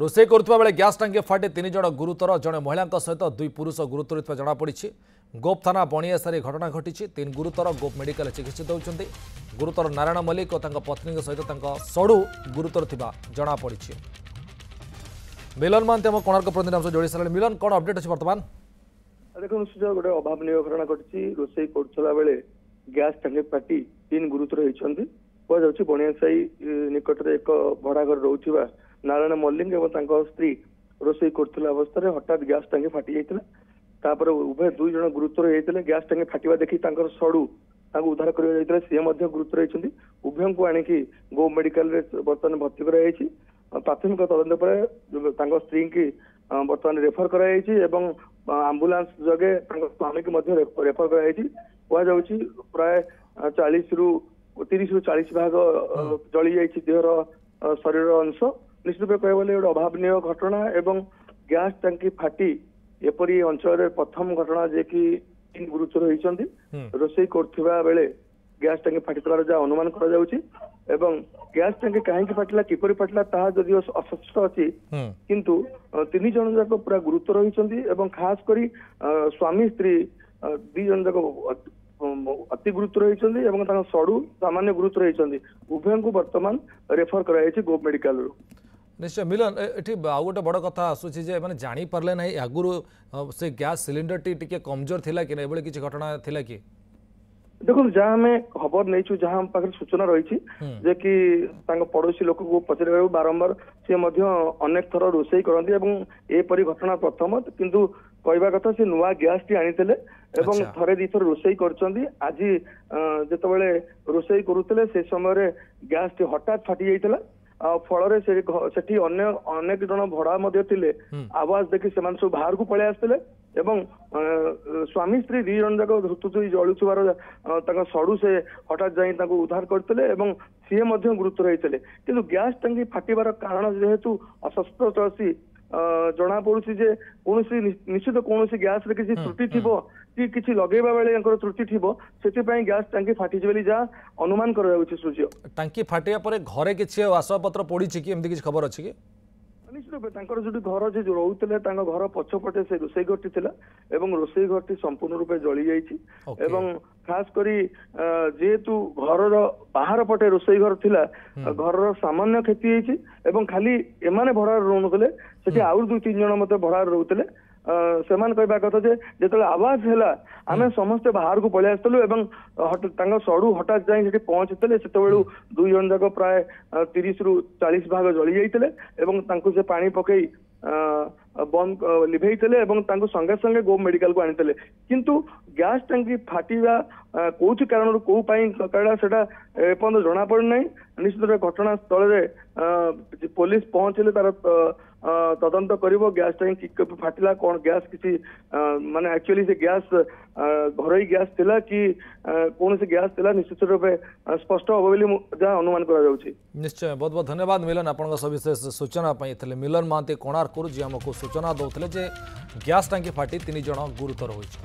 रोषे करुवा बेले ग्यास टांकी फाटी 3 जण गुरुतर जड़े महिला सहित 2 पुरुष गुरुतर जमापड़ी। गोप थाना बणियासारी घटना घटी। 3 गुरुतर गोप मेडिकल चिकित्सित होती। गुरुतर नारायण मल्लिक और पत्नी सहित सड़ू गुरुतर जमापड़ी। मिलन महांती कोणार्क प्रतिनिधि जोड़ी सारे। मिलन कौन अपडेट अच्छे बर्तमान? देखो गोटे अभावन घटना घटी। रोषे करुवा बेले ग्यास टांकी फाटी 3 गुरुतर होती। कहुच्छी बणियासाई निकट में एक भड़ाघर रोचा नारायण मल्लिक और स्त्री रोषे कर अवस्था हठात ग्यास टांकी फाटी जाता। उभय 2 जण गुरुतर होते। ग्यास टांकी फाटा देखी सड़ू उद्धार कर सी गुरुतर होती। उभय को आणिकी गो मेडिकल बर्तमान भर्ती कराई। प्राथमिक तदंत पर स्त्री की बर्तमान रेफर कराई। आंबुलांस जगे स्वामी की रेफर कराई। कहुच्छी प्राय 40 ରୁ 40 भाग जली जाइए देहर शरीर अंश। निश्चित रूप कह गोटे अभावन घटना एवं ग्यास टांकी फाटी एपरी अंचल प्रथम घटना जे कि 3 गुरुतर होती। रोषे करुवा बेले ग्यास टांकी फाटी जहाँ अनुमान कर ग्यास टांकी कहीं फाटिला किपरि फाटिला ता जदि अस्पष्ट अच्छी किंतु 3 जण जाक पूरा गुरुतर होती। खास करी स्वामी स्त्री 2 जण जाक अति गुरुतर होती। सड़ू सामान्य गुरुतर होती। उभय को बर्तमान रेफर कराई गोप मेडिकल। निश्चय मिलन ये आउ गोटे बड़ कथा आसूसी मैंने जापारे ना आगुरी से गैस सिलिंडर टी कमजोर थिला कि ये किसी घटना थिला कि? देखो जहाँ आम खबर नहीं जहाँ आम पाखे सूचना रही जे कि पड़ोशी लोक को पचार बारंबार सी अनेक थर रोषे करती। एपरी घटना प्रथम किंतु कहवा कथा से नुआ गैस टी आनी थे 2 थर रोषे कर। आज जिते रोषे करुले से समय गैस टी हठात फाटी जाता। फल से अनेक जन भड़ा थे। आवाज देखी से सब बाहर को पलि आसते स्वामी स्त्री 2 जण जाक धुतुतुई जलुवर सड़ू से हठात जाई उद्धार करते। सी गुरुतर होते कि गैस टांकी फाटिबार कारण जेहेतु अस्पष्ट अच्छी जना पड़ी जे कौन निश्चित कौन गैस रे किसी त्रुटि थी कि किसी लगेबा बेले त्रुटि थी से गैस टांकी फाटी बोली जहाँ अनुमान कर सूर्य। टांकी फाटिया पर घरे किसी आसपत्र पड़ी कि एमती किसी खबर अच्छी कि? निश्चित रूप जो घर जे रोते घर पछपटे से रोषे घरटी थी रोषे घरटी संपूर्ण रूपे जली जाइए। खास करी जेहेतु घर बाहर पटे रोषे घर थिला घर सामान्य क्षति होती। खाली एमाने भड़ा रोते से आउ 2-3 जण मत भड़ा रोते। सेमान कहवा कथा जो आवाज है आम समस्ते बाहर को पलि आसलु सड़ू हठात जाए पहुंचते से 2 जण जाक प्राय 30 ରୁ 40 भाग जली जाते। से पानी पकई बंद लिभेते संगे संगे गो मेडिकल को आनी। किंतु गैस टांकी फाटिवा कौन कारण कौ से एपर्यंत जना पड़ना। निश्चित घटना स्थल पुलिस पहुंचले तार तदंत कर गैस टांकी फाटिला कौन गैस किसी माने एक्चुअली से गैस घरोई गैस थिला कि कौन से गैस थिला निश्चित रूप स्पष्ट हम बोली जहाँ अनुमान कर। निश्चय बहुत बहुत धन्यवाद मिलन आपण सविशेष सूचना पाई। मिलन महांती कोणार्क जी आमको सूचना दौले गैस टांकी फाटी 3 जण गुरुतर होती।